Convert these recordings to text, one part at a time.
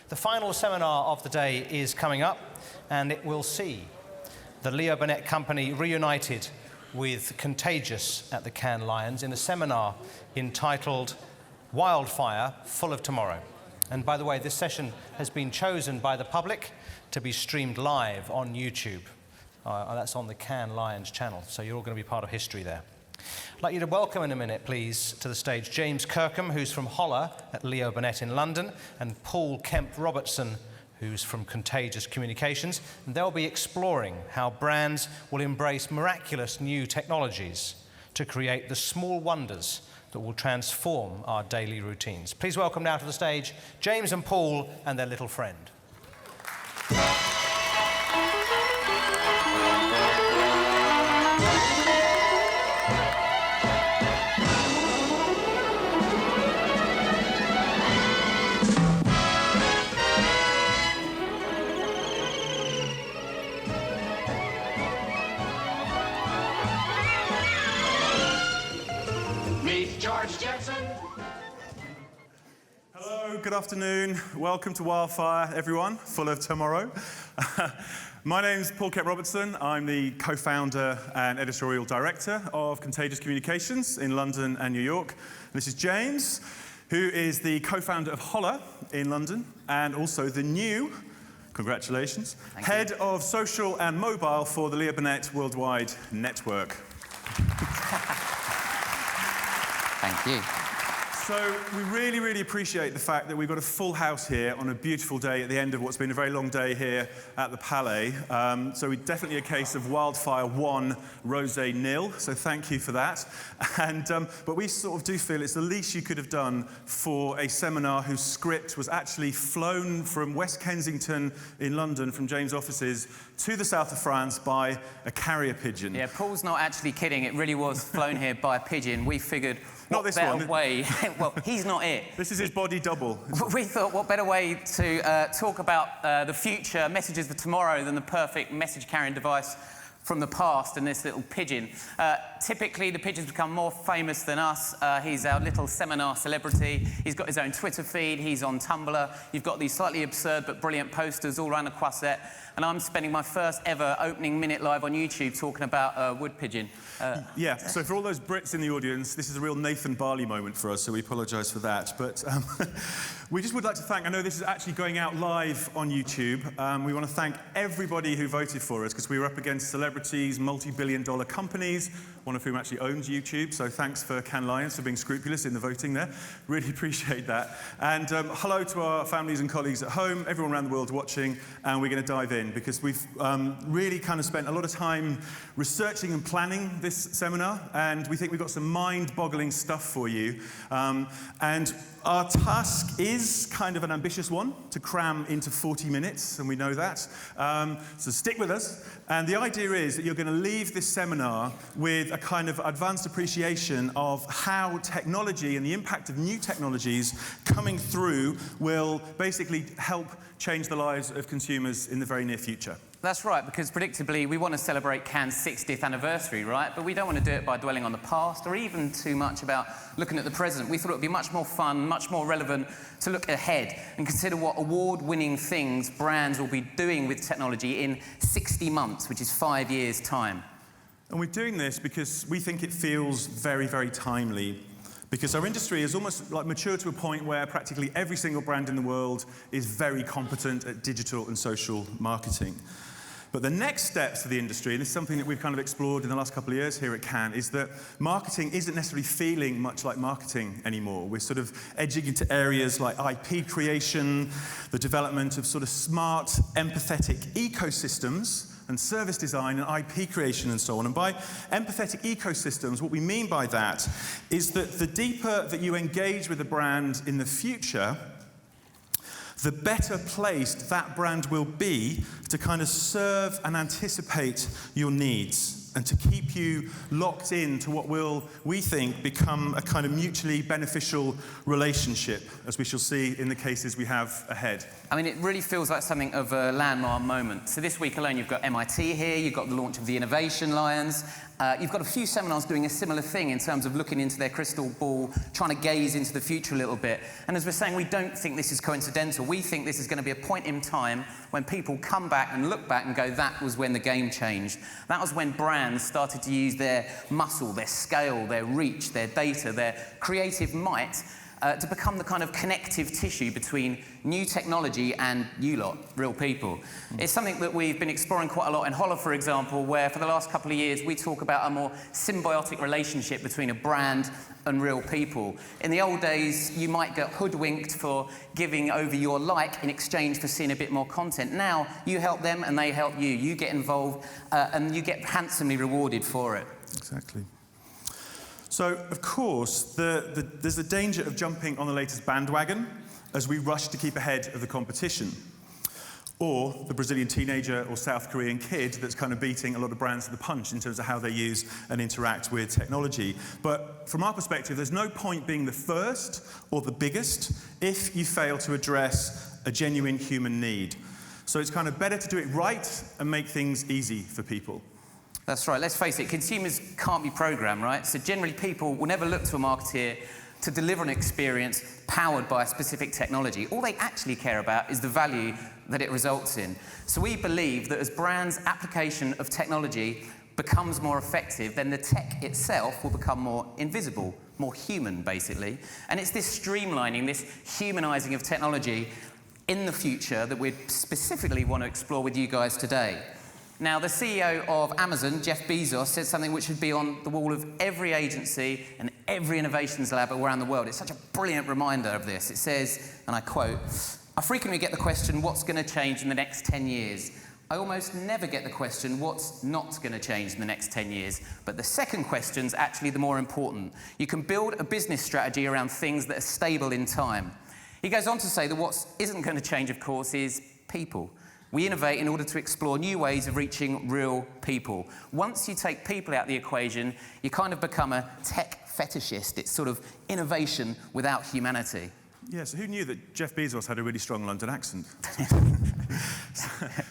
The final seminar of the day is coming up, and it will see the Leo Burnett company reunited with Contagious at the Cannes Lions in a seminar entitled Wildfire Full of Tomorrow. And by the way, this session has been chosen by the public to be streamed live on YouTube. That's on the Cannes Lions channel, so you're all going to be part of history there. I'd like you to welcome in a minute, please, to the stage James Kirkham, who's from Holler at Leo Burnett in London, and Paul Kemp-Robertson, who's from Contagious Communications. And they'll be exploring how brands will embrace miraculous new technologies to create the small wonders that will transform our daily routines. Please welcome now to the stage James and Paul and their little friend. Hello, good afternoon. Welcome to Wildfire, everyone, full of tomorrow. My name's Paul Kemp-Robertson. I'm the co-founder and editorial director of Contagious Communications in London and New York. This is James, who is the co-founder of Holler in London and also the new, congratulations, head of social and mobile for the Leo Burnett Worldwide Network. Thank you. So we really, really appreciate the fact that we've got a full house here on a beautiful day at the end of what's been a very long day here at the Palais. So we're definitely a case of Wildfire 1, Rosé 0. So thank you for that. And but we sort of do feel it's the least you could have done for a seminar whose script was actually flown from West Kensington in London, from James' offices, to the south of France by a carrier pigeon. Yeah, Paul's not actually kidding. It really was flown here by a pigeon. We figured, not this better one. way... Well, he's not it. This is his body double. We thought, what better way to talk about the future, messages for tomorrow, than the perfect message-carrying device from the past and this little pigeon. Typically, the pigeon's become more famous than us. He's our little seminar celebrity. He's got his own Twitter feed. He's on Tumblr. You've got these slightly absurd but brilliant posters all around the Croisette. And I'm spending my first ever opening minute live on YouTube talking about wood pigeon. Yeah, so for all those Brits in the audience, this is a real Nathan Barley moment for us, so we apologise for that. But we just would like to thank, I know this is actually going out live on YouTube. We want to thank everybody who voted for us, because we were up against celebrities, multi-billion-dollar companies, one of whom actually owns YouTube. So thanks for Cannes Lions for being scrupulous in the voting there. Really appreciate that. And hello to our families and colleagues at home, everyone around the world watching, and we're going to dive in, because we've really kind of spent a lot of time researching and planning this seminar, and we think we've got some mind-boggling stuff for you. And our task is kind of an ambitious one, to cram into 40 minutes, and we know that. So stick with us. And the idea is that you're going to leave this seminar with a kind of advanced appreciation of how technology and the impact of new technologies coming through will basically help change the lives of consumers in the very near future. That's right, because predictably we want to celebrate Cannes' 60th anniversary, right? But we don't want to do it by dwelling on the past or even too much about looking at the present. We thought it would be much more fun, much more relevant to look ahead and consider what award-winning things brands will be doing with technology in 60 months, which is 5 years' time. And we're doing this because we think it feels very, very timely, because our industry is almost like matured to a point where practically every single brand in the world is very competent at digital and social marketing. But the next steps of the industry, and this is something that we've kind of explored in the last couple of years here at Cannes, is that marketing isn't necessarily feeling much like marketing anymore. We're sort of edging into areas like IP creation, the development of sort of smart, empathetic ecosystems, and service design and IP creation and so on. And by empathetic ecosystems, what we mean by that is that the deeper that you engage with a brand in the future, the better placed that brand will be to kind of serve and anticipate your needs. and to keep you locked in to what will, we think, become a kind of mutually beneficial relationship, as we shall see in the cases we have ahead. I mean, it really feels like something of a landmark moment. So this week alone, you've got MIT here, you've got the launch of the Innovation Lions, you've got a few seminars doing a similar thing in terms of looking into their crystal ball, trying to gaze into the future a little bit. And as we're saying, we don't think this is coincidental. We think this is going to be a point in time when people come back and look back and go, that was when the game changed. That was when brands started to use their muscle, their scale, their reach, their data, their creative might to become the kind of connective tissue between new technology and you lot, real people. It's something that we've been exploring quite a lot in Holler, for example, where for the last couple of years we talk about a more symbiotic relationship between a brand and real people. In the old days, you might get hoodwinked for giving over your like in exchange for seeing a bit more content. Now, you help them and they help you. You get involved and you get handsomely rewarded for it. Exactly. So, of course, there's a danger of jumping on the latest bandwagon as we rush to keep ahead of the competition. Or the Brazilian teenager or South Korean kid that's kind of beating a lot of brands to the punch in terms of how they use and interact with technology. But from our perspective, there's no point being the first or the biggest if you fail to address a genuine human need. So it's kind of better to do it right and make things easy for people. That's right. Let's face it, consumers can't be programmed, right? So generally people will never look to a marketeer to deliver an experience powered by a specific technology. All they actually care about is the value that it results in. So we believe that as brands' application of technology becomes more effective, then the tech itself will become more invisible, more human, basically. And it's this streamlining, this humanizing of technology in the future that we specifically want to explore with you guys today. Now, the CEO of Amazon, Jeff Bezos, said something which should be on the wall of every agency and every innovations lab around the world. It's such a brilliant reminder of this. It says, and I quote, "I frequently get the question, what's going to change in the next 10 years? I almost never get the question, what's not going to change in the next 10 years? But the second question's actually the more important. You can build a business strategy around things that are stable in time." He goes on to say that what isn't going to change, of course, is people. We innovate in order to explore new ways of reaching real people. Once you take people out of the equation, you kind of become a tech fetishist. It's sort of innovation without humanity. Yeah, so who knew that Jeff Bezos had a really strong London accent?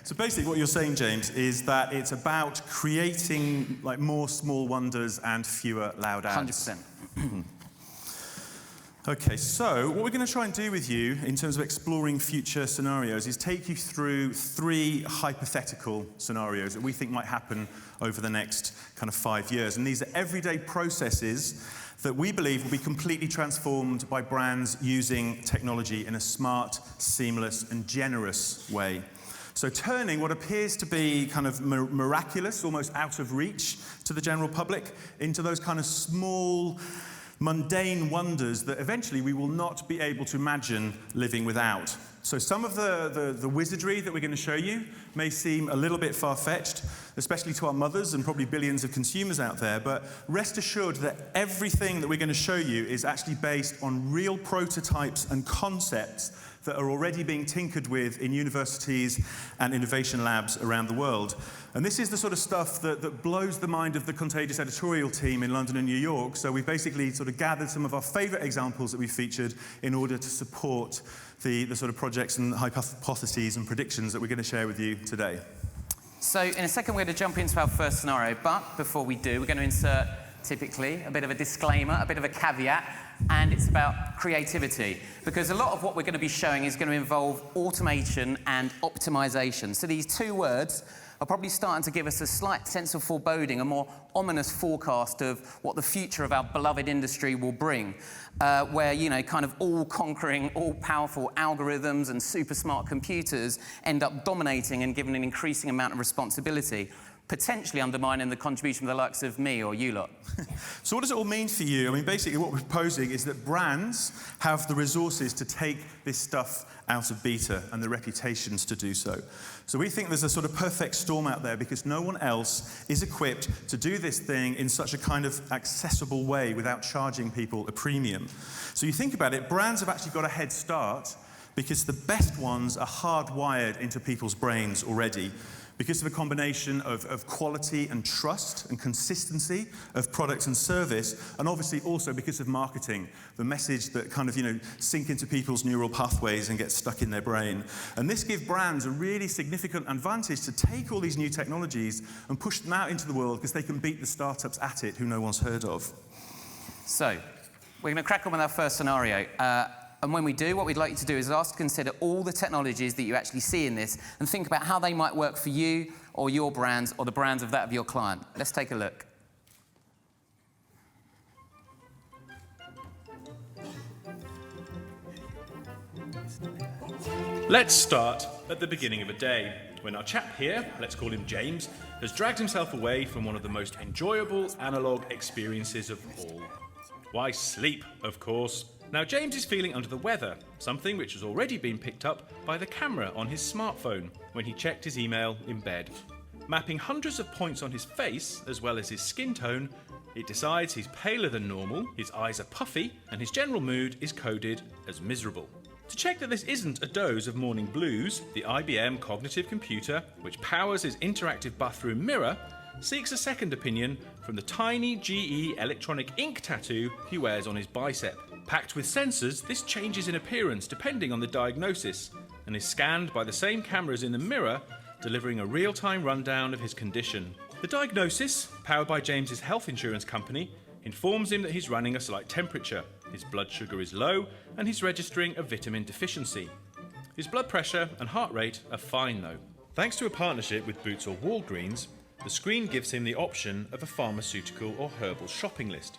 So basically what you're saying, James, is that it's about creating like more small wonders and fewer loud ads. 100%. Okay, so what we're going to try and do with you in terms of exploring future scenarios is take you through 3 hypothetical scenarios that we think might happen over the next kind of 5 years. And these are everyday processes that we believe will be completely transformed by brands using technology in a smart, seamless, and generous way. So turning what appears to be kind of miraculous, almost out of reach to the general public, into those kind of small, mundane wonders that eventually we will not be able to imagine living without. So some of the wizardry that we're going to show you may seem a little bit far-fetched, especially to our mothers and probably billions of consumers out there, but rest assured that everything that we're going to show you is actually based on real prototypes and concepts that are already being tinkered with in universities and innovation labs around the world. And this is the sort of stuff that blows the mind of the Contagious editorial team in London and New York. So we've basically sort of gathered some of our favorite examples that we've featured in order to support the sort of projects and hypotheses and predictions that we're going to share with you today. So in a second, we're going to jump into our first scenario. But before we do, we're going to insert, typically, a bit of a disclaimer, a bit of a caveat. And it's about creativity, because a lot of what we're going to be showing is going to involve automation and optimization. So these 2 words are probably starting to give us a slight sense of foreboding, a more ominous forecast of what the future of our beloved industry will bring, where, you know, kind of all-conquering, all-powerful algorithms and super smart computers end up dominating and given an increasing amount of responsibility, potentially undermining the contribution of the likes of me or you lot. So what does it all mean for you? I mean, basically what we're proposing is that brands have the resources to take this stuff out of beta and the reputations to do so. So we think there's a sort of perfect storm out there because no one else is equipped to do this thing in such a kind of accessible way without charging people a premium. So you think about it, brands have actually got a head start because the best ones are hardwired into people's brains already. because of a combination of quality and trust and consistency of product and service, and obviously also because of marketing, the message that kind of, sink into people's neural pathways and get stuck in their brain. And this gives brands a really significant advantage to take all these new technologies and push them out into the world because they can beat the startups at it who no one's heard of. So, we're going to crack on with our first scenario. And when we do, what we'd like you to do is ask to consider all the technologies that you actually see in this and think about how they might work for you or your brands or the brands of that of your client. Let's take a look. Let's start at the beginning of a day, when our chap here, let's call him James, has dragged himself away from one of the most enjoyable analogue experiences of all. Why, sleep, of course. Now, James is feeling under the weather, something which has already been picked up by the camera on his smartphone when he checked his email in bed. Mapping hundreds of points on his face, as well as his skin tone, it decides he's paler than normal, his eyes are puffy, and his general mood is coded as miserable. To check that this isn't a dose of morning blues, the IBM cognitive computer, which powers his interactive bathroom mirror, seeks a second opinion from the tiny GE electronic ink tattoo he wears on his bicep. Packed with sensors, this changes in appearance depending on the diagnosis and is scanned by the same cameras in the mirror, delivering a real-time rundown of his condition. The diagnosis, powered by James's health insurance company, informs him that he's running a slight temperature, his blood sugar is low, and he's registering a vitamin deficiency. His blood pressure and heart rate are fine though. Thanks to a partnership with Boots or Walgreens, the screen gives him the option of a pharmaceutical or herbal shopping list.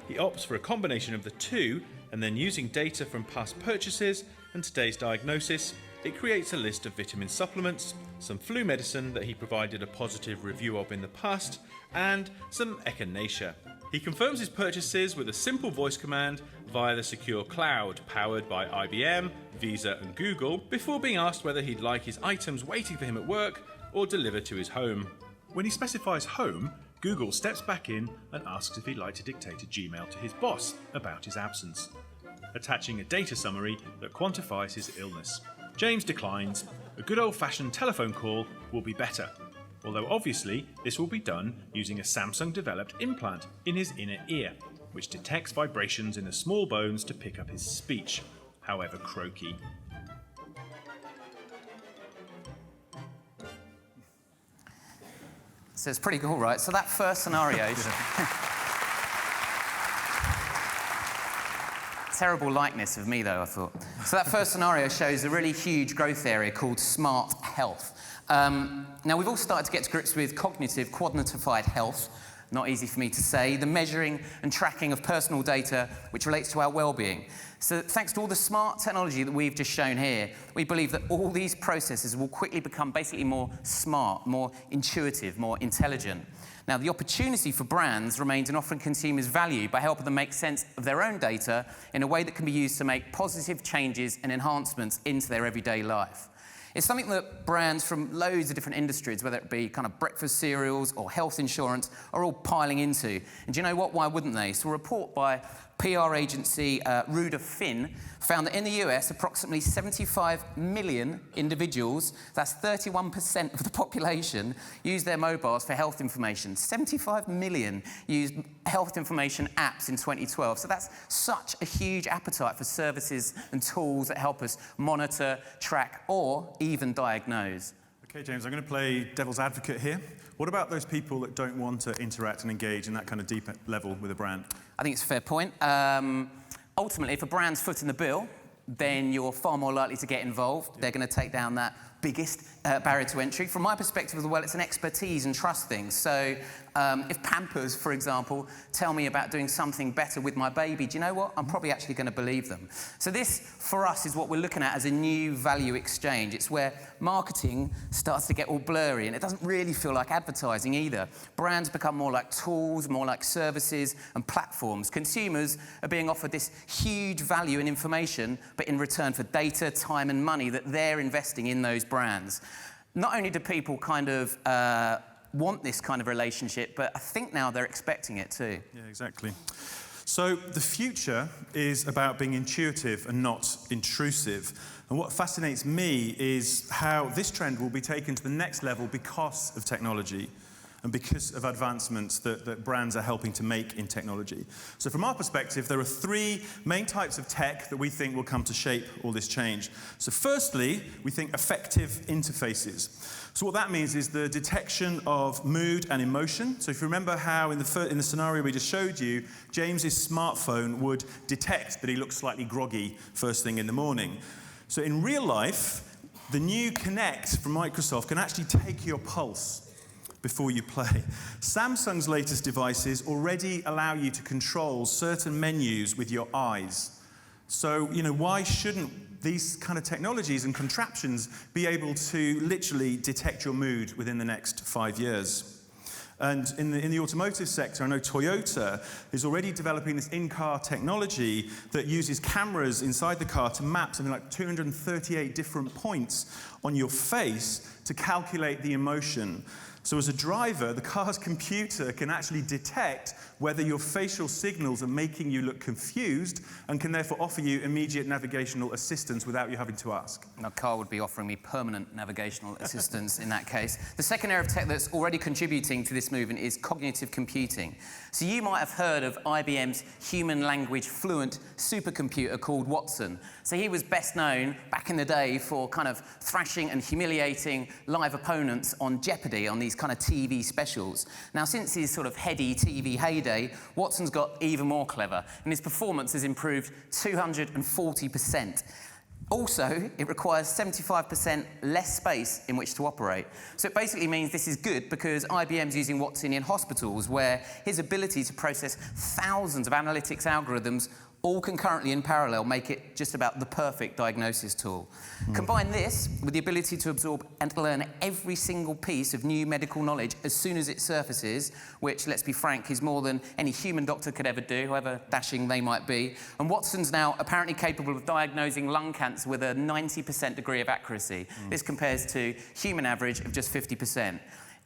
He opts for a combination of the two, and then using data from past purchases and today's diagnosis, it creates a list of vitamin supplements, some flu medicine that he provided a positive review of in the past, and some echinacea. He confirms his purchases with a simple voice command via the secure cloud, powered by IBM, Visa and Google, before being asked whether he'd like his items waiting for him at work or delivered to his home. When he specifies home, Google steps back in and asks if he'd like to dictate a Gmail to his boss about his absence, attaching a data summary that quantifies his illness. James declines. A good old-fashioned telephone call will be better, although obviously this will be done using a Samsung-developed implant in his inner ear, which detects vibrations in the small bones to pick up his speech, however croaky. So it's pretty cool, right? So that first scenario... Terrible likeness of me, though, I thought. So that first scenario shows a really huge growth area called smart health. Now, we've all started to get to grips with cognitive, quantified health. Not easy for me to say. The measuring and tracking of personal data which relates to our well-being. So thanks to all the smart technology that we've just shown here, we believe that all these processes will quickly become basically more smart, more intuitive, more intelligent. Now, the opportunity for brands remains in offering consumers value by helping them make sense of their own data in a way that can be used to make positive changes and enhancements into their everyday life. It's something that brands from loads of different industries, whether it be kind of breakfast cereals or health insurance, are all piling into. And do you know what? Why wouldn't they? So a report by PR agency Ruder Finn found that in the US, approximately 75 million individuals, that's 31% of the population, use their mobiles for health information. 75 million used health information apps in 2012. So that's such a huge appetite for services and tools that help us monitor, track, or even diagnose. Okay, James, I'm going to play devil's advocate here. What about those people that don't want to interact and engage in that kind of deep level with a brand? I think it's a fair point. Ultimately, if a brand's footing the bill, then you're far more likely to get involved. Yeah. They're going to take down that biggest barrier to entry. From my perspective as well, it's an expertise and trust thing. So if Pampers, for example, tell me about doing something better with my baby, do you know what? I'm probably actually going to believe them. So this, for us, is what we're looking at as a new value exchange. It's where marketing starts to get all blurry, and it doesn't really feel like advertising either. Brands become more like tools, more like services and platforms. Consumers are being offered this huge value in information, but in return for data, time and money that they're investing in those brands. Not only do people kind of want this kind of relationship, but I think now they're expecting it too. Yeah, exactly. So the future is about being intuitive and not intrusive. And what fascinates me is how this trend will be taken to the next level because of technology and because of advancements that brands are helping to make in technology. So from our perspective, there are three main types of tech that we think will come to shape all this change. So firstly, we think affective interfaces. So what that means is the detection of mood and emotion. So if you remember how in the scenario we just showed you, James's smartphone would detect that he looks slightly groggy first thing in the morning. So in real life, the new Kinect from Microsoft can actually take your pulse before you play. Samsung's latest devices already allow you to control certain menus with your eyes. So, why shouldn't these kind of technologies and contraptions be able to literally detect your mood within the next 5 years? And in the automotive sector, I know Toyota is already developing this in-car technology that uses cameras inside the car to map something like 238 different points on your face to calculate the emotion. So as a driver, the car's computer can actually detect whether your facial signals are making you look confused and can therefore offer you immediate navigational assistance without you having to ask. My car would be offering me permanent navigational assistance in that case. The second area of tech that's already contributing to this movement is cognitive computing. So you might have heard of IBM's human language fluent supercomputer called Watson. So he was best known back in the day for kind of thrashing and humiliating live opponents on Jeopardy, on these kind of TV specials. Now, since his sort of heady TV heyday, Watson's got even more clever, and his performance has improved 240%. Also, it requires 75% less space in which to operate. So it basically means this is good because IBM's using Watson in hospitals, where his ability to process thousands of analytics algorithms all concurrently in parallel make it just about the perfect diagnosis tool. Combine this with the ability to absorb and learn every single piece of new medical knowledge as soon as it surfaces, which, let's be frank, is more than any human doctor could ever do, however dashing they might be. And Watson's now apparently capable of diagnosing lung cancer with a 90% degree of accuracy. This compares to human average of just 50%.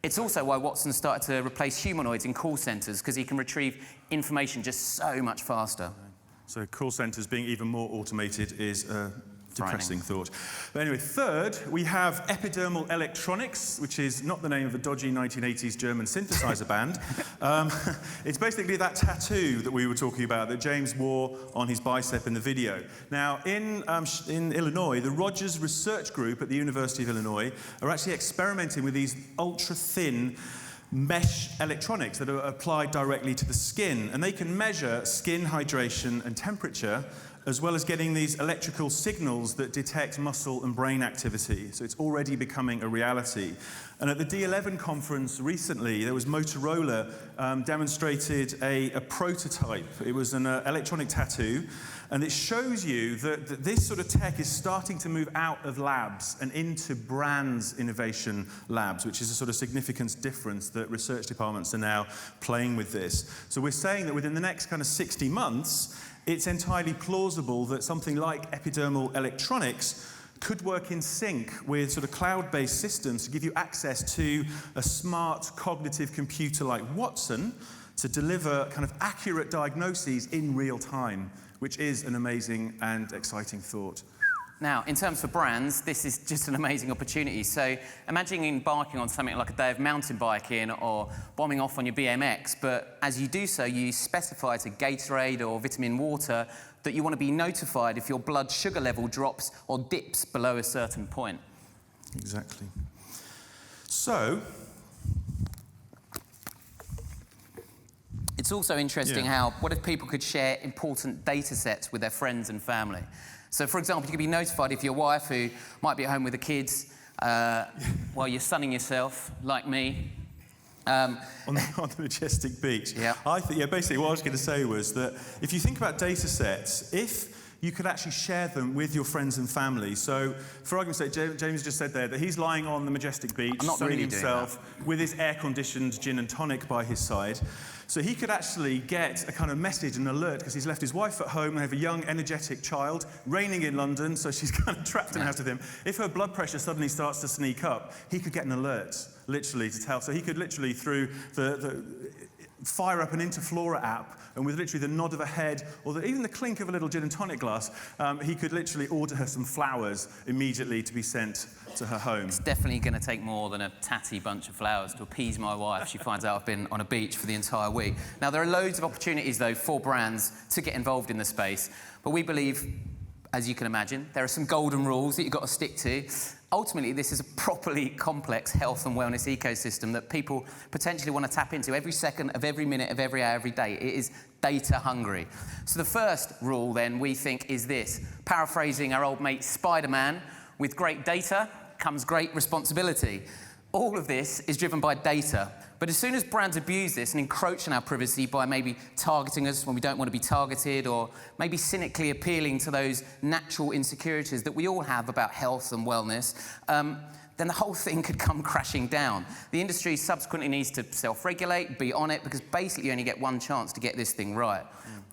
It's also why Watson started to replace humanoids in call centres, because he can retrieve information just so much faster. So call centres being even more automated is a depressing thought. But anyway, third, we have epidermal electronics, which is not the name of a dodgy 1980s German synthesizer band. It's basically that tattoo that we were talking about that James wore on his bicep in the video. Now, in Illinois, the Rogers Research Group at the University of Illinois are actually experimenting with these ultra-thin mesh electronics that are applied directly to the skin, and they can measure skin hydration and temperature, as well as getting these electrical signals that detect muscle and brain activity. So it's already becoming a reality. And at the D11 conference recently, there was Motorola demonstrated a prototype. It was an electronic tattoo, and it shows you that this sort of tech is starting to move out of labs and into brands innovation labs, which is a sort of significant difference that research departments are now playing with this. So we're saying that within the next kind of 60 months, it's entirely plausible that something like epidermal electronics could work in sync with sort of cloud-based systems to give you access to a smart cognitive computer like Watson to deliver kind of accurate diagnoses in real time, which is an amazing and exciting thought. Now, in terms of brands, this is just an amazing opportunity. So imagine embarking on something like a day of mountain biking or bombing off on your BMX, but as you do so, you specify to Gatorade or vitamin water that you want to be notified if your blood sugar level drops or dips below a certain point. Exactly. So, it's also interesting how, what if people could share important data sets with their friends and family? So, for example, you could be notified if your wife, who might be at home with the kids, while you're sunning yourself, like me. On the majestic beach. Yeah. Basically what I was going to say was that if you think about data sets, if you could actually share them with your friends and family. So, for argument's sake, James just said there that he's lying on the majestic beach, sunning himself with his air-conditioned gin and tonic by his side. So he could actually get a kind of message, an alert, because he's left his wife at home and have a young, energetic child, raining in London, so she's kind of trapped in the house with him. If her blood pressure suddenly starts to sneak up, he could get an alert, literally, to tell. So he could literally, through fire up an Interflora app, and with literally the nod of a head or even the clink of a little gin and tonic glass, he could literally order her some flowers immediately to be sent to her home. It's definitely going to take more than a tatty bunch of flowers to appease my wife. She finds out I've been on a beach for the entire week. Now, there are loads of opportunities, though, for brands to get involved in the space, but we believe, as you can imagine, there are some golden rules that you've got to stick to. Ultimately, this is a properly complex health and wellness ecosystem that people potentially want to tap into every second of every minute of every hour, every day. It is data hungry. So the first rule, then, we think is this. Paraphrasing our old mate Spider-Man, with great data comes great responsibility. All of this is driven by data. But as soon as brands abuse this and encroach on our privacy by maybe targeting us when we don't want to be targeted, or maybe cynically appealing to those natural insecurities that we all have about health and wellness, then the whole thing could come crashing down. The industry subsequently needs to self-regulate, be on it, because basically you only get one chance to get this thing right.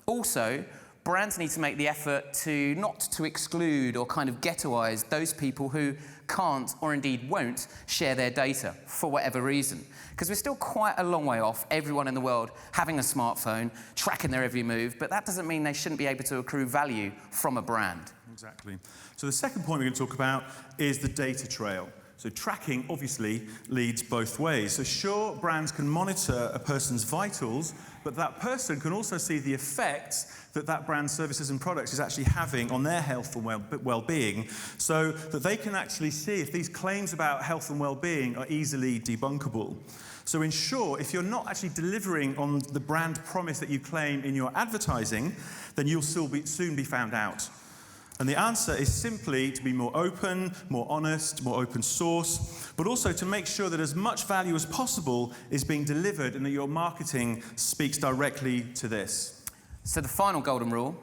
Also, brands need to make the effort to not to exclude or kind of ghettoise those people who can't or indeed won't share their data for whatever reason. Because we're still quite a long way off everyone in the world having a smartphone, tracking their every move, but that doesn't mean they shouldn't be able to accrue value from a brand. Exactly. So the second point we're going to talk about is the data trail. So tracking obviously leads both ways. So sure, brands can monitor a person's vitals, but that person can also see the effects that that brand's services and products is actually having on their health and well-being, so that they can actually see if these claims about health and well-being are easily debunkable. So in short, if you're not actually delivering on the brand promise that you claim in your advertising, then you'll soon be found out. And the answer is simply to be more open, more honest, more open source, but also to make sure that as much value as possible is being delivered and that your marketing speaks directly to this. So the final golden rule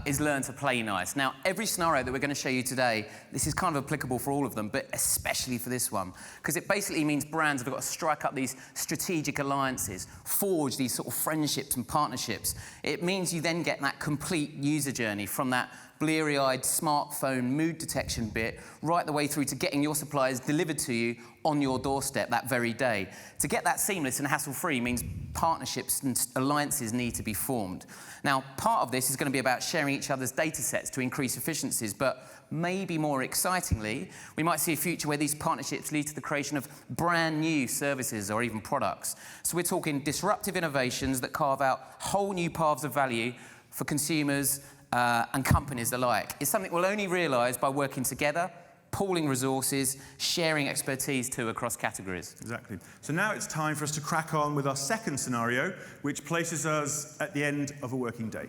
is learn to play nice. Now, every scenario that we're going to show you today, this is kind of applicable for all of them, but especially for this one, because it basically means brands have got to strike up these strategic alliances, forge these sort of friendships and partnerships. It means you then get that complete user journey from that bleary-eyed smartphone mood detection bit right the way through to getting your suppliers delivered to you on your doorstep that very day. To get that seamless and hassle-free means partnerships and alliances need to be formed. Now, part of this is going to be about sharing each other's data sets to increase efficiencies, but maybe more excitingly, we might see a future where these partnerships lead to the creation of brand new services or even products. So we're talking disruptive innovations that carve out whole new paths of value for consumers and companies alike. It's something we'll only realise by working together, pooling resources, sharing expertise too across categories. Exactly. So now it's time for us to crack on with our second scenario, which places us at the end of a working day.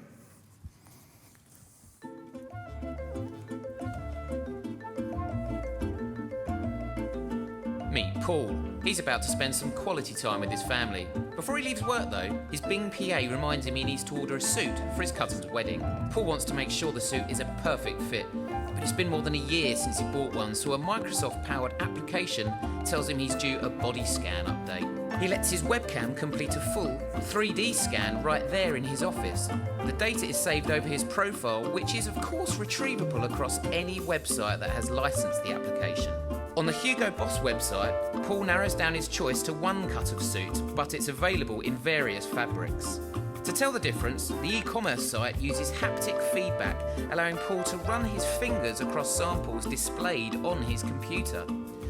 Meet Paul. He's about to spend some quality time with his family. Before he leaves work though, his Bing PA reminds him he needs to order a suit for his cousin's wedding. Paul wants to make sure the suit is a perfect fit, but it's been more than a year since he bought one, so a Microsoft-powered application tells him he's due a body scan update. He lets his webcam complete a full 3D scan right there in his office. The data is saved over his profile, which is of course retrievable across any website that has licensed the application. On the Hugo Boss website, Paul narrows down his choice to one cut of suit, but it's available in various fabrics. To tell the difference, the e-commerce site uses haptic feedback, allowing Paul to run his fingers across samples displayed on his computer.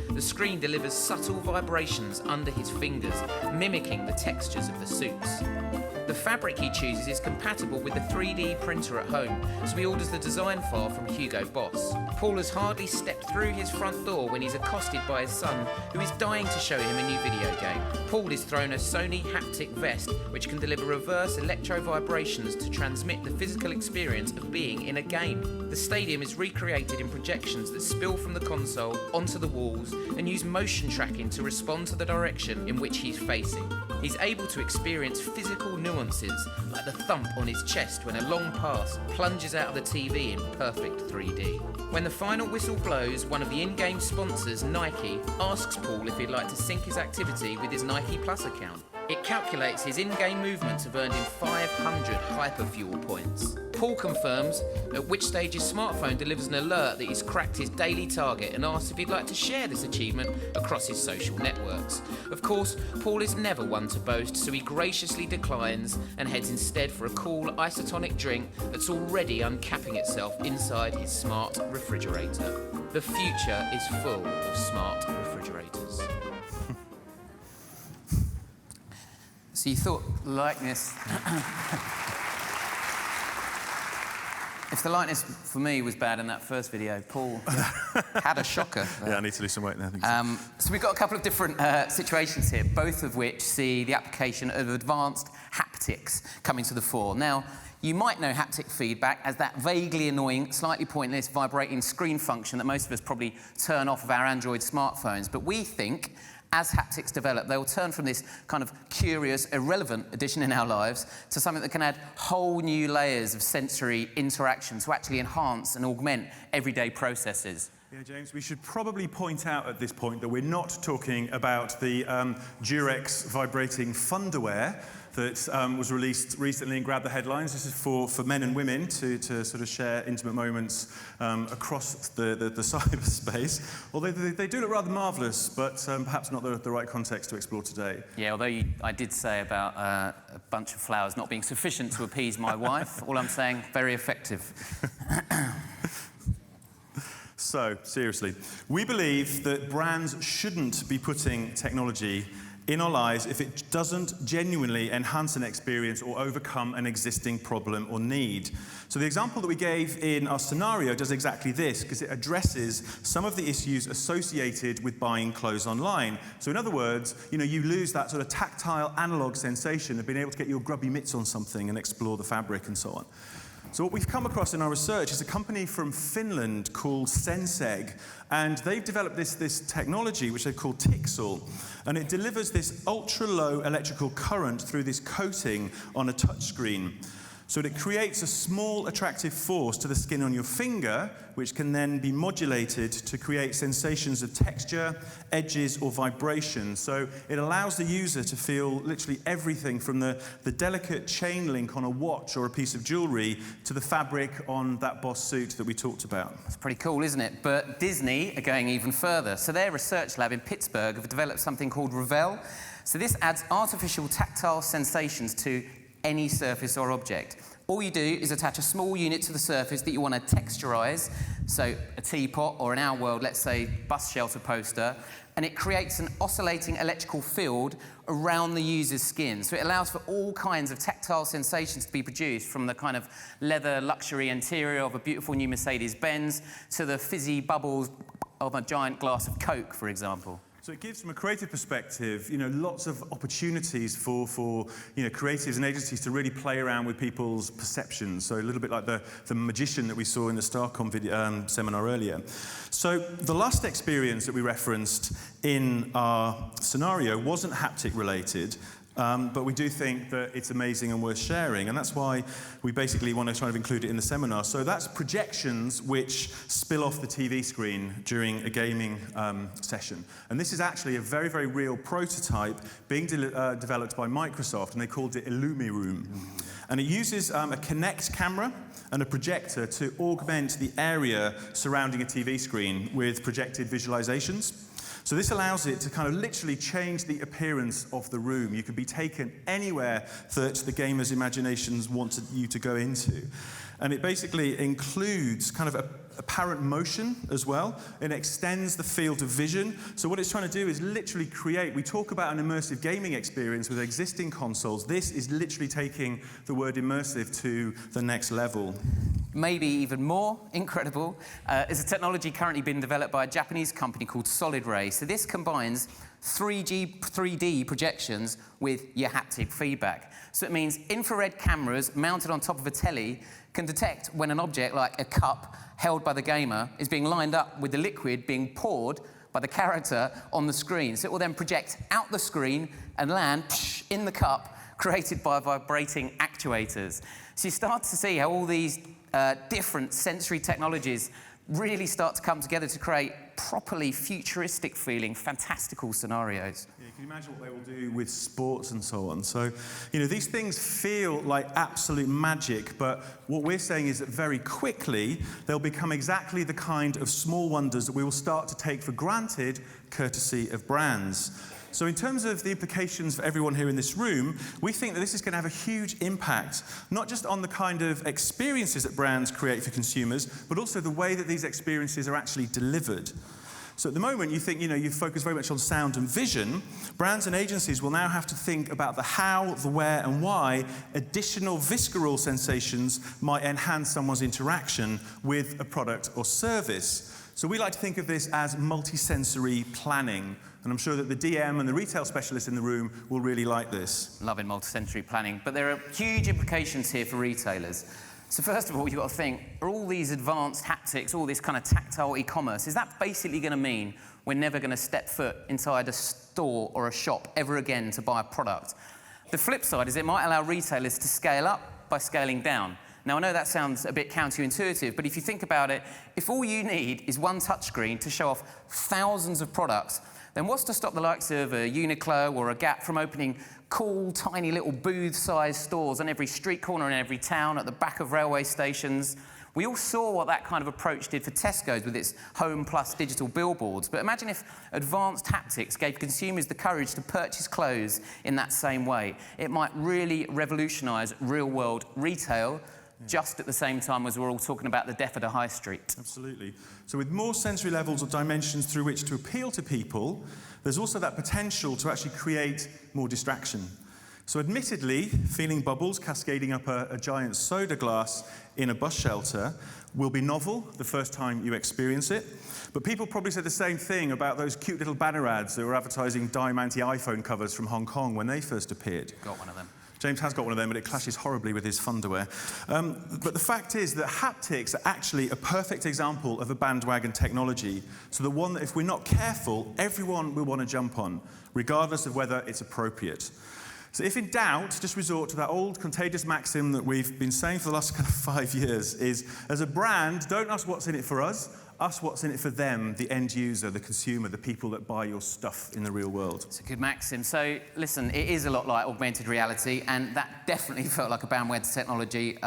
The screen delivers subtle vibrations under his fingers, mimicking the textures of the suits. The fabric he chooses is compatible with the 3D printer at home, so he orders the design file from Hugo Boss. Paul has hardly stepped through his front door when he's accosted by his son, who is dying to show him a new video game. Paul is thrown a Sony haptic vest, which can deliver reverse electro vibrations to transmit the physical experience of being in a game. The stadium is recreated in projections that spill from the console onto the walls and use motion tracking to respond to the direction in which he's facing. He's able to experience physical nuances, like the thump on his chest when a long pass plunges out of the TV in perfect 3D. When the final whistle blows, one of the in-game sponsors, Nike, asks Paul if he'd like to sync his activity with his Nike Plus account. It calculates his in-game movements have earned him 500 hyperfuel points. Paul confirms at which stage his smartphone delivers an alert that he's cracked his daily target and asks if he'd like to share this achievement across his social networks. Of course, Paul is never one to boast, so he graciously declines and heads instead for a cool isotonic drink that's already uncapping itself inside his smart refrigerator. The future is full of smart refrigerators. So you thought likeness... If the likeness for me was bad in that first video, Paul had a shocker. Yeah, I need to lose some weight now. So we've got a couple of different situations here, both of which see the application of advanced haptics coming to the fore. Now, you might know haptic feedback as that vaguely annoying, slightly pointless, vibrating screen function that most of us probably turn off of our Android smartphones. But we think, as haptics develop, they will turn from this kind of curious, irrelevant addition in our lives to something that can add whole new layers of sensory interaction to actually enhance and augment everyday processes. Yeah, James, we should probably point out at this point that we're not talking about the Durex vibrating Funderwear that was released recently and grabbed the headlines. This is for men and women to sort of share intimate moments across the cyberspace. Although they do look rather marvellous, but perhaps not the right context to explore today. Yeah, although I did say about a bunch of flowers not being sufficient to appease my wife, all I'm saying, very effective. So, seriously, we believe that brands shouldn't be putting technology in our lives if it doesn't genuinely enhance an experience or overcome an existing problem or need. So the example that we gave in our scenario does exactly this, because it addresses some of the issues associated with buying clothes online. So in other words, you lose that sort of tactile analog sensation of being able to get your grubby mitts on something and explore the fabric and so on. So what we've come across in our research is a company from Finland called Senseg, and they've developed this technology which they've called Tixel, and it delivers this ultra-low electrical current through this coating on a touchscreen. So it creates a small attractive force to the skin on your finger, which can then be modulated to create sensations of texture, edges, or vibration. So it allows the user to feel literally everything from the delicate chain link on a watch or a piece of jewelry to the fabric on that Boss suit that we talked about. It's pretty cool, isn't it? But Disney are going even further. So their research lab in Pittsburgh have developed something called Revel. So this adds artificial tactile sensations to any surface or object. All you do is attach a small unit to the surface that you want to texturize, so a teapot, or in our world, let's say, bus shelter poster, and it creates an oscillating electrical field around the user's skin. So it allows for all kinds of tactile sensations to be produced, from the kind of leather luxury interior of a beautiful new Mercedes-Benz to the fizzy bubbles of a giant glass of Coke, for example. So it gives, from a creative perspective, lots of opportunities for creatives and agencies to really play around with people's perceptions. So a little bit like the magician that we saw in the Starcom video, seminar earlier. So the last experience that we referenced in our scenario wasn't haptic related. But we do think that it's amazing and worth sharing, and that's why we basically want to try to include it in the seminar. So that's projections which spill off the TV screen during a gaming session. And this is actually a very, very real prototype being developed by Microsoft, and they called it IllumiRoom. And it uses a Kinect camera and a projector to augment the area surrounding a TV screen with projected visualizations. So this allows it to kind of literally change the appearance of the room. You can be taken anywhere that the gamer's imaginations wanted you to go into. And it basically includes kind of apparent motion as well. It extends the field of vision. So what it's trying to do is literally create, we talk about an immersive gaming experience with existing consoles. This is literally taking the word immersive to the next level. Maybe even more incredible is a technology currently being developed by a Japanese company called Solid Ray. So this combines 3D projections with your haptic feedback. So it means infrared cameras mounted on top of a telly can detect when an object, like a cup held by the gamer, is being lined up with the liquid being poured by the character on the screen. So it will then project out the screen and land in the cup, created by vibrating actuators. So you start to see how all these different sensory technologies really start to come together to create properly futuristic feeling, fantastical scenarios. Yeah, can you imagine what they will do with sports and so on? So, these things feel like absolute magic, but what we're saying is that very quickly they'll become exactly the kind of small wonders that we will start to take for granted, courtesy of brands. So in terms of the implications for everyone here in this room, we think that this is going to have a huge impact, not just on the kind of experiences that brands create for consumers, but also the way that these experiences are actually delivered. So at the moment, you think, you focus very much on sound and vision. Brands and agencies will now have to think about the how, the where, and why additional visceral sensations might enhance someone's interaction with a product or service. So we like to think of this as multisensory planning. And I'm sure that the DM and the retail specialists in the room will really like this. Loving multisensory planning. But there are huge implications here for retailers. So first of all, you've got to think, are all these advanced haptics, all this kind of tactile e-commerce, is that basically going to mean we're never going to step foot inside a store or a shop ever again to buy a product? The flip side is it might allow retailers to scale up by scaling down. Now, I know that sounds a bit counterintuitive, but if you think about it, if all you need is one touchscreen to show off thousands of products, then what's to stop the likes of a Uniqlo or a Gap from opening cool, tiny little booth-sized stores on every street corner in every town, at the back of railway stations? We all saw what that kind of approach did for Tesco's with its Home Plus digital billboards. But imagine if advanced haptics gave consumers the courage to purchase clothes in that same way. It might really revolutionise real-world retail, just at the same time as we're all talking about the death of the high street. Absolutely. So with more sensory levels or dimensions through which to appeal to people, there's also that potential to actually create more distraction. So admittedly, feeling bubbles cascading up a giant soda glass in a bus shelter will be novel the first time you experience it. But people probably said the same thing about those cute little banner ads that were advertising diamante iPhone covers from Hong Kong when they first appeared. Got one of them. James has got one of them, but it clashes horribly with his Funderwear. But the fact is that haptics are actually a perfect example of a bandwagon technology. So the one that, if we're not careful, everyone will want to jump on, regardless of whether it's appropriate. So if in doubt, just resort to that old contagious maxim that we've been saying for the last kind of 5 years, is, as a brand, don't ask what's in it for us what's in it for them, the end user, the consumer, the people that buy your stuff in the real world. It's a good maxim. So, listen, it is a lot like augmented reality, and that definitely felt like a bandwagon technology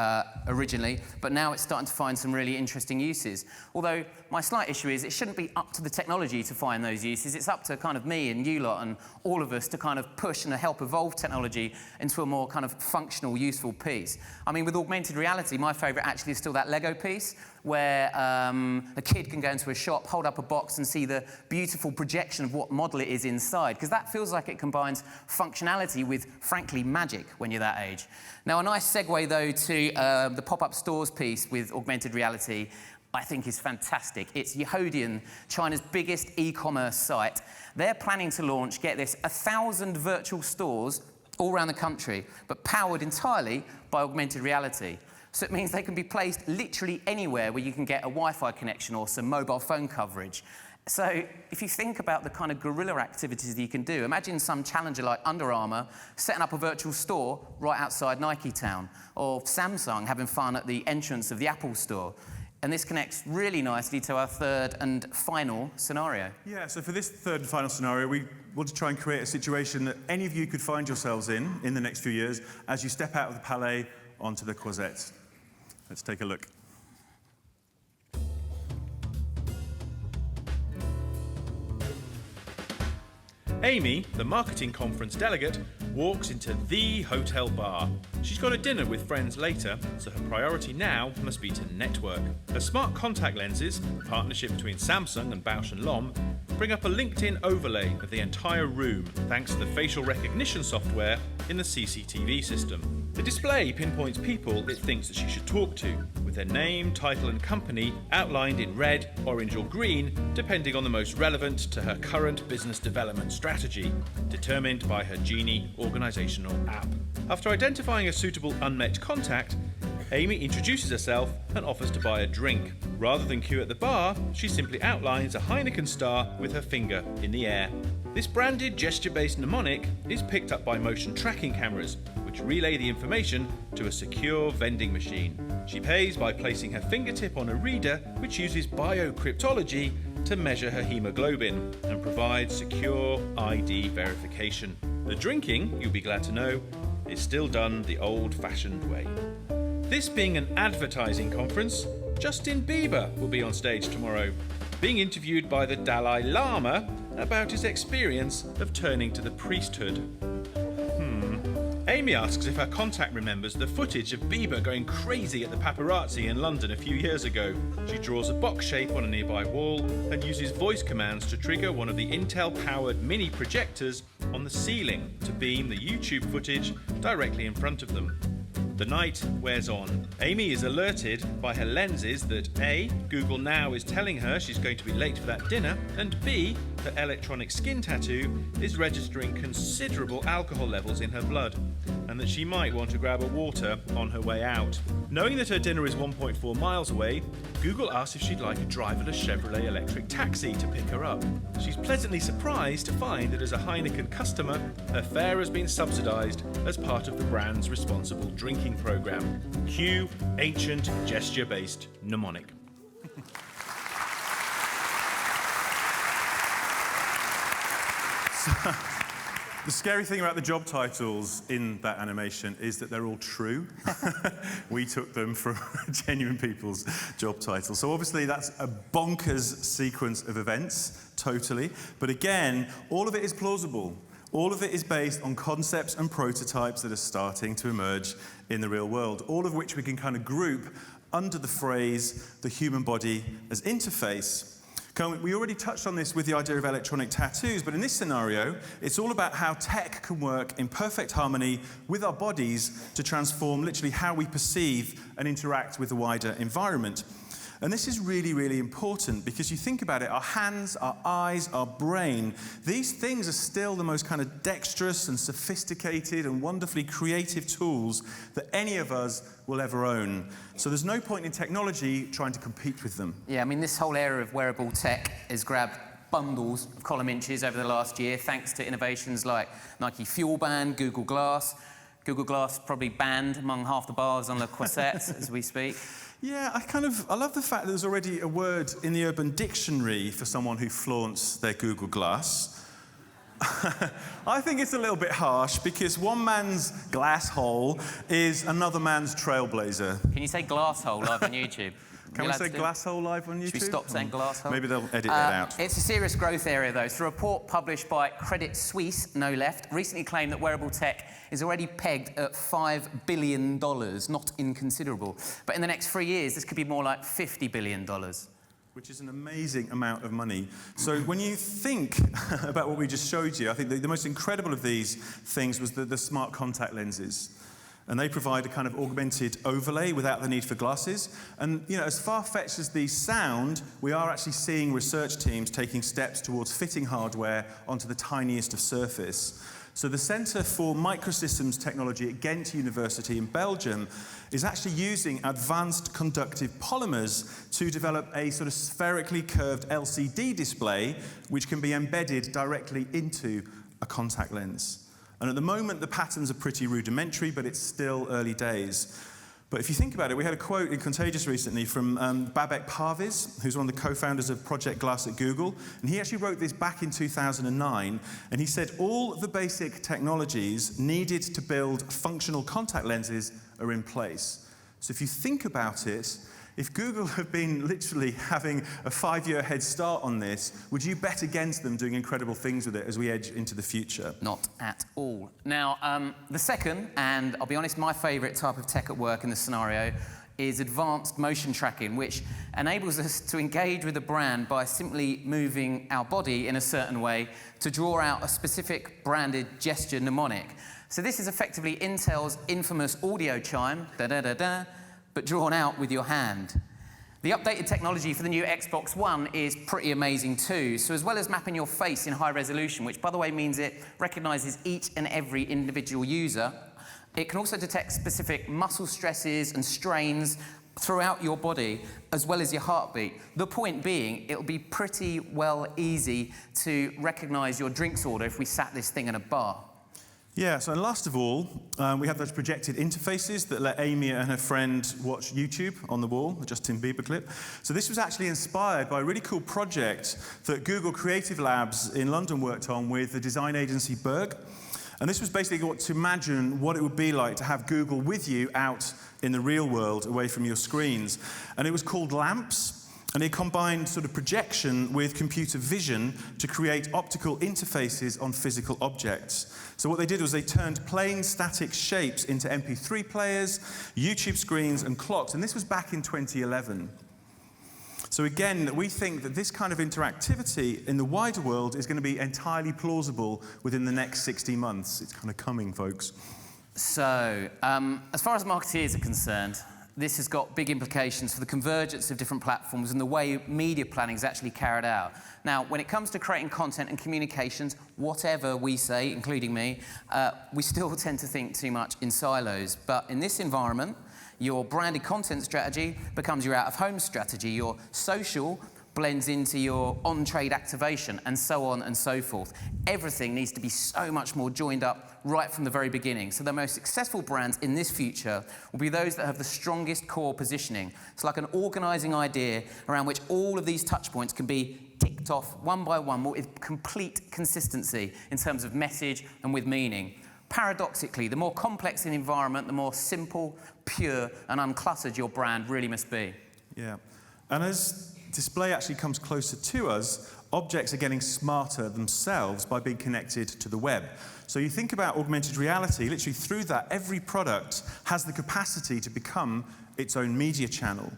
originally, but now it's starting to find some really interesting uses. Although, my slight issue is it shouldn't be up to the technology to find those uses. It's up to kind of me and you lot and all of us to kind of push and help evolve technology into a more kind of functional, useful piece. I mean, with augmented reality, my favourite actually is still that Lego piece, where a kid can go into a shop, hold up a box and see the beautiful projection of what model it is inside, because that feels like it combines functionality with, frankly, magic when you're that age. Now, a nice segue, though, to the pop-up stores piece with augmented reality, I think is fantastic. It's Yehodian, China's biggest e-commerce site. They're planning to launch, get this, 1,000 virtual stores all around the country, but powered entirely by augmented reality. So it means they can be placed literally anywhere where you can get a Wi-Fi connection or some mobile phone coverage. So if you think about the kind of guerrilla activities that you can do, imagine some challenger like Under Armour setting up a virtual store right outside Nike Town, or Samsung having fun at the entrance of the Apple store. And this connects really nicely to our third and final scenario. Yeah, so for this third and final scenario, we want to try and create a situation that any of you could find yourselves in the next few years as you step out of the Palais onto the Croisette. Let's take a look. Amy, the marketing conference delegate, walks into the hotel bar. She's got a dinner with friends later, so her priority now must be to network. Her smart contact lenses, a partnership between Samsung and Bausch & Lomb, bring up a LinkedIn overlay of the entire room thanks to the facial recognition software in the CCTV system. The display pinpoints people it thinks that she should talk to, with their name, title and company outlined in red, orange or green, depending on the most relevant to her current business development strategy, determined by her Genie organisational app. After identifying a suitable unmet contact, Amy introduces herself and offers to buy a drink. Rather than queue at the bar, she simply outlines a Heineken star with her finger in the air. This branded gesture-based mnemonic is picked up by motion tracking cameras, which relay the information to a secure vending machine. She pays by placing her fingertip on a reader which uses biocryptology to measure her hemoglobin and provide secure ID verification. The drinking, you'll be glad to know, is still done the old-fashioned way. This being an advertising conference, Justin Bieber will be on stage tomorrow, being interviewed by the Dalai Lama about his experience of turning to the priesthood. Amy asks if her contact remembers the footage of Bieber going crazy at the paparazzi in London a few years ago. She draws a box shape on a nearby wall and uses voice commands to trigger one of the Intel-powered mini projectors on the ceiling to beam the YouTube footage directly in front of them. The night wears on. Amy is alerted by her lenses that A, Google Now is telling her she's going to be late for that dinner, and B, her electronic skin tattoo is registering considerable alcohol levels in her blood, and that she might want to grab a water on her way out. Knowing that her dinner is 1.4 miles away, Google asks if she'd like a driverless Chevrolet electric taxi to pick her up. She's pleasantly surprised to find that as a Heineken customer, her fare has been subsidised as part of the brand's responsible drinking program. Cue ancient gesture-based mnemonic. The scary thing about the job titles in that animation is that they're all true. We took them from genuine people's job titles. So obviously that's a bonkers sequence of events, totally. But again, all of it is plausible. All of it is based on concepts and prototypes that are starting to emerge in the real world, all of which we can kind of group under the phrase, the human body as interface. We already touched on this with the idea of electronic tattoos, but in this scenario, it's all about how tech can work in perfect harmony with our bodies to transform literally how we perceive and interact with the wider environment. And this is really, really important because you think about it, our hands, our eyes, our brain, these things are still the most kind of dexterous and sophisticated and wonderfully creative tools that any of us will ever own. So there's no point in technology trying to compete with them. Yeah, I mean, this whole area of wearable tech has grabbed bundles of column inches over the last year, thanks to innovations like Nike Fuel Band, Google Glass. Google Glass probably banned among half the bars on the Quasets as we speak. Yeah, I love the fact that there's already a word in the Urban Dictionary for someone who flaunts their Google Glass. I think it's a little bit harsh because one man's glass hole is another man's trailblazer. Can you say glass hole live on YouTube? Can we say glass hole live on YouTube? Should we stop saying glass hole? Maybe they'll edit it out. It's a serious growth area, though. So a report published by Credit Suisse, no left, recently claimed that wearable tech is already pegged at $5 billion, not inconsiderable. But in the next 3 years, this could be more like $50 billion. Which is an amazing amount of money. So when you think about what we just showed you, I think the most incredible of these things was the smart contact lenses. And they provide a kind of augmented overlay without the need for glasses. And, you know, as far-fetched as these sound, we are actually seeing research teams taking steps towards fitting hardware onto the tiniest of surface. So the Centre for Microsystems Technology at Ghent University in Belgium is actually using advanced conductive polymers to develop a sort of spherically curved LCD display which can be embedded directly into a contact lens. And at the moment, the patterns are pretty rudimentary, but it's still early days. But if you think about it, we had a quote in Contagious recently from Babak Parviz, who's one of the co-founders of Project Glass at Google. And he actually wrote this back in 2009. And he said all the basic technologies needed to build functional contact lenses are in place. So if you think about it, if Google have been literally having a 5-year head start on this, would you bet against them doing incredible things with it as we edge into the future? Not at all. Now, the second, and I'll be honest, my favourite type of tech at work in this scenario is advanced motion tracking, which enables us to engage with a brand by simply moving our body in a certain way to draw out a specific branded gesture mnemonic. So this is effectively Intel's infamous audio chime, da-da-da-da, but drawn out with your hand. The updated technology for the new Xbox One is pretty amazing too. So as well as mapping your face in high resolution, which by the way means it recognises each and every individual user, it can also detect specific muscle stresses and strains throughout your body, as well as your heartbeat. The point being, it'll be pretty well easy to recognise your drinks order if we sat this thing in a bar. Yeah, so and last of all, we have those projected interfaces that let Amy and her friend watch YouTube on the wall, the Justin Bieber clip. So this was actually inspired by a really cool project that Google Creative Labs in London worked on with the design agency Berg. And this was basically to imagine what it would be like to have Google with you out in the real world, away from your screens. And it was called Lamps. And it combined sort of projection with computer vision to create optical interfaces on physical objects. So what they did was they turned plain static shapes into MP3 players, YouTube screens, and clocks. And this was back in 2011. So again, we think that this kind of interactivity in the wider world is going to be entirely plausible within the next 60 months. It's kind of coming, folks. So, as far as marketeers are concerned, this has got big implications for the convergence of different platforms and the way media planning is actually carried out. Now, when it comes to creating content and communications, whatever we say, including me, we still tend to think too much in silos. But in this environment, your branded content strategy becomes your out-of-home strategy. Your social blends into your on-trade activation, and so on and so forth. Everything needs to be so much more joined up right from the very beginning. So the most successful brands in this future will be those that have the strongest core positioning. It's like an organizing idea around which all of these touch points can be ticked off one by one with complete consistency in terms of message and with meaning. Paradoxically, the more complex an environment, the more simple, pure, and uncluttered your brand really must be. Yeah. And as display actually comes closer to us, objects are getting smarter themselves by being connected to the web. So you think about augmented reality, literally through that, every product has the capacity to become its own media channel.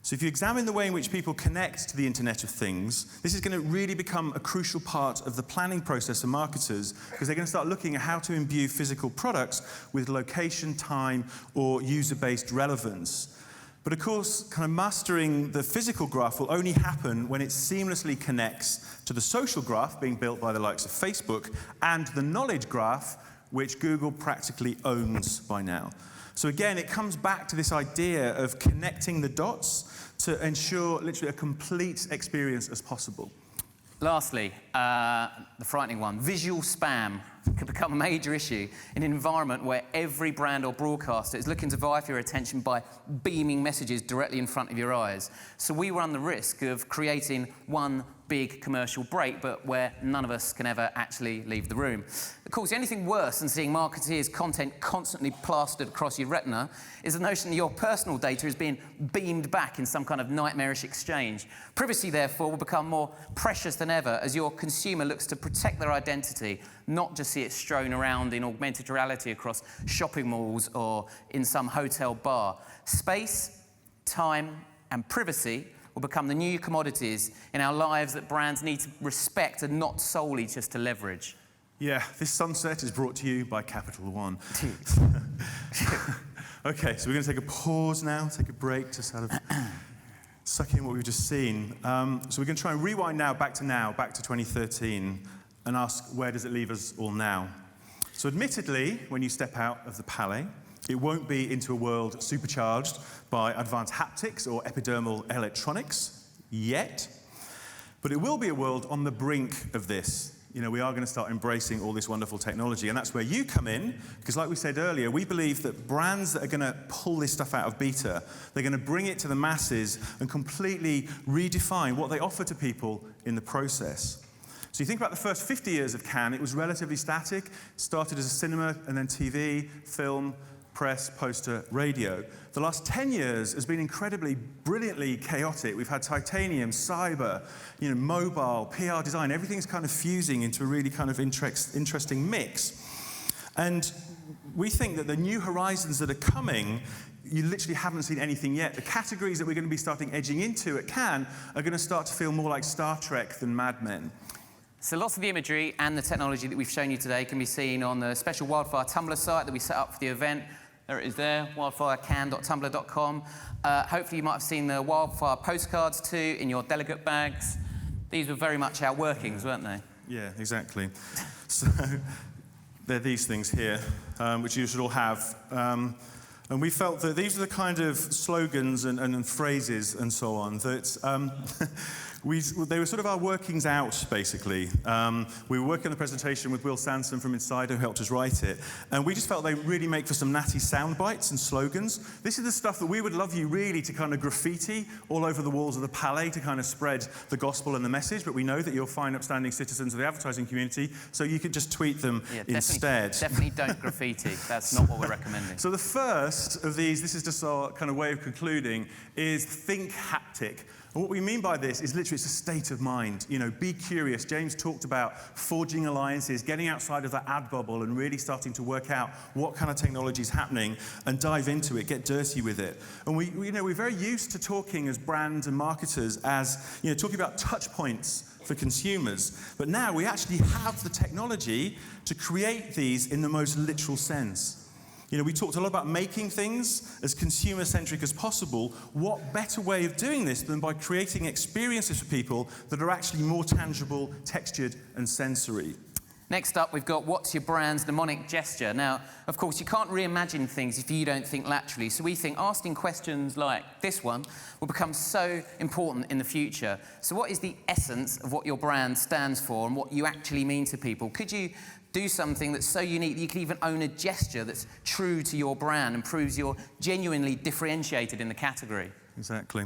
So if you examine the way in which people connect to the Internet of Things, this is going to really become a crucial part of the planning process of marketers, because they're going to start looking at how to imbue physical products with location, time, or user-based relevance. But of course, kind of mastering the physical graph will only happen when it seamlessly connects to the social graph being built by the likes of Facebook and the knowledge graph, which Google practically owns by now. So again, it comes back to this idea of connecting the dots to ensure literally a complete experience as possible. Lastly, the frightening one, visual spam could become a major issue in an environment where every brand or broadcaster is looking to vie for your attention by beaming messages directly in front of your eyes. So we run the risk of creating one big commercial break, but where none of us can ever actually leave the room. Of course, the only thing worse than seeing marketeers' content constantly plastered across your retina is the notion that your personal data is being beamed back in some kind of nightmarish exchange. Privacy, therefore, will become more precious than ever as your consumer looks to protect their identity, not just see it strewn around in augmented reality across shopping malls or in some hotel bar. Space, time, and privacy will become the new commodities in our lives that brands need to respect and not solely just to leverage. Yeah, this sunset is brought to you by Capital One. Okay, so we're going to take a pause now, take a break to sort of suck in what we've just seen. So we're going to try and rewind back to 2013, and ask, where does it leave us all now? So admittedly, when you step out of the Palais, it won't be into a world supercharged by advanced haptics or epidermal electronics yet, but it will be a world on the brink of this. You know, we are going to start embracing all this wonderful technology, and that's where you come in, because like we said earlier, we believe that brands that are going to pull this stuff out of beta, they're going to bring it to the masses and completely redefine what they offer to people in the process. So you think about the first 50 years of Cannes, it was relatively static. It started as a cinema, and then TV, film, press, poster, radio. The last 10 years has been incredibly, brilliantly chaotic. We've had titanium, cyber, mobile, PR design. Everything's kind of fusing into a really kind of interesting mix. And we think that the new horizons that are coming, you literally haven't seen anything yet. The categories that we're going to be starting edging into at Cannes are going to start to feel more like Star Trek than Mad Men. So lots of the imagery and the technology that we've shown you today can be seen on the special Wildfire Tumblr site that we set up for the event. There it is there, wildfirecan.tumblr.com. Hopefully you might have seen the Wildfire postcards too in your delegate bags. These were very much our workings, weren't they? Yeah, exactly. So they're these things here, which you should all have. And we felt that these are the kind of slogans and phrases and so on that They were sort of our workings out, basically. We were working on the presentation with Will Sanson from Insider, who helped us write it, and we just felt they really make for some natty sound bites and slogans. This is the stuff that we would love you really to kind of graffiti all over the walls of the Palais to kind of spread the gospel and the message, but we know that you're fine, upstanding citizens of the advertising community, so you could just tweet them instead. Definitely don't graffiti. That's not what we're recommending. So the first of these, this is just our kind of way of concluding, is think haptic. And what we mean by this is literally it's a state of mind. You know, be curious. James talked about forging alliances, getting outside of that ad bubble and really starting to work out what kind of technology is happening and dive into it, get dirty with it. And we're very used to talking as brands and marketers as, talking about touch points for consumers. But now we actually have the technology to create these in the most literal sense. We talked a lot about making things as consumer-centric as possible. What better way of doing this than by creating experiences for people that are actually more tangible, textured, and sensory? Next up, we've got what's your brand's mnemonic gesture? Now, of course, you can't reimagine things if you don't think laterally. So we think asking questions like this one will become so important in the future. So what is the essence of what your brand stands for and what you actually mean to people? Could you do something that's so unique that you can even own a gesture that's true to your brand and proves you're genuinely differentiated in the category? Exactly.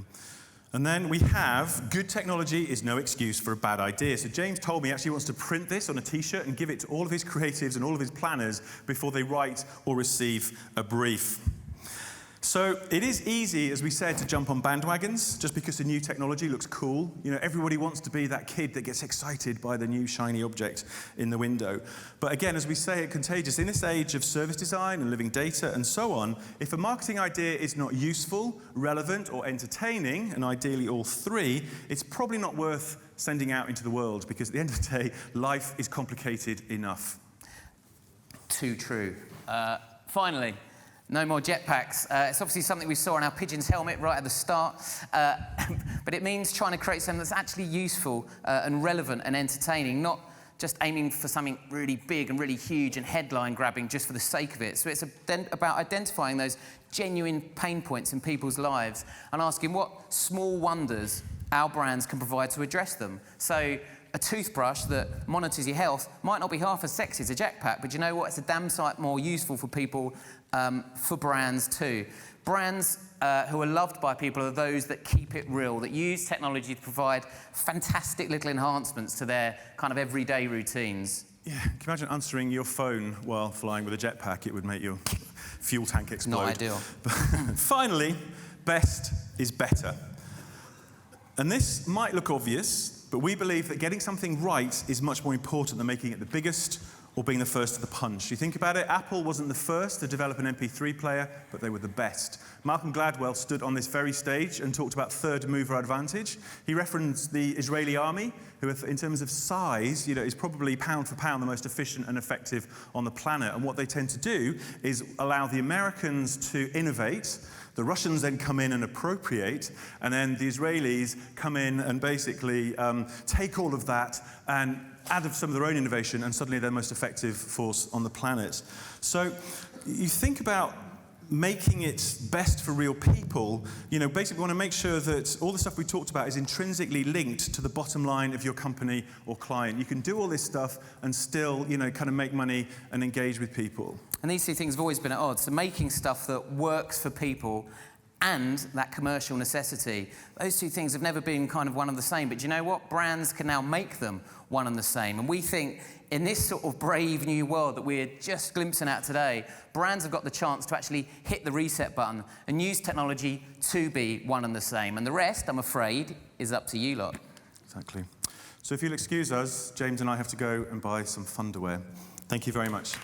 And then we have good technology is no excuse for a bad idea. So James told me he actually wants to print this on a T-shirt and give it to all of his creatives and all of his planners before they write or receive a brief. So it is easy, as we said, to jump on bandwagons just because the new technology looks cool. Everybody wants to be that kid that gets excited by the new shiny object in the window. But again, as we say at Contagious, in this age of service design and living data and so on, if a marketing idea is not useful, relevant, or entertaining, and ideally all three, it's probably not worth sending out into the world because at the end of the day, life is complicated enough. Too true. Finally, no more jetpacks. It's obviously something we saw on our Pigeon's helmet right at the start, but it means trying to create something that's actually useful and relevant and entertaining, not just aiming for something really big and really huge and headline-grabbing just for the sake of it. So it's about identifying those genuine pain points in people's lives and asking what small wonders our brands can provide to address them. So a toothbrush that monitors your health might not be half as sexy as a jetpack, but you know what? It's a damn sight more useful for people, for brands too. Brands who are loved by people are those that keep it real, that use technology to provide fantastic little enhancements to their kind of everyday routines. Yeah, can you imagine answering your phone while flying with a jetpack? It would make your fuel tank explode. Not ideal. Finally, best is better. And this might look obvious, but we believe that getting something right is much more important than making it the biggest or being the first to the punch. You think about it, Apple wasn't the first to develop an MP3 player, but they were the best. Malcolm Gladwell stood on this very stage and talked about third mover advantage. He referenced the Israeli army, who in terms of size, is probably pound for pound the most efficient and effective on the planet. And what they tend to do is allow the Americans to innovate, the Russians then come in and appropriate, and then the Israelis come in and basically take all of that and add some of their own innovation, and suddenly they're the most effective force on the planet. So you think about making it best for real people, basically we want to make sure that all the stuff we talked about is intrinsically linked to the bottom line of your company or client. You can do all this stuff and still, kind of make money and engage with people. And these two things have always been at odds. So making stuff that works for people and that commercial necessity, those two things have never been kind of one and the same. But do you know what? Brands can now make them one and the same. And we think in this sort of brave new world that we're just glimpsing at today, brands have got the chance to actually hit the reset button and use technology to be one and the same. And the rest, I'm afraid, is up to you lot. Exactly. So if you'll excuse us, James and I have to go and buy some Thunderwear. Thank you very much.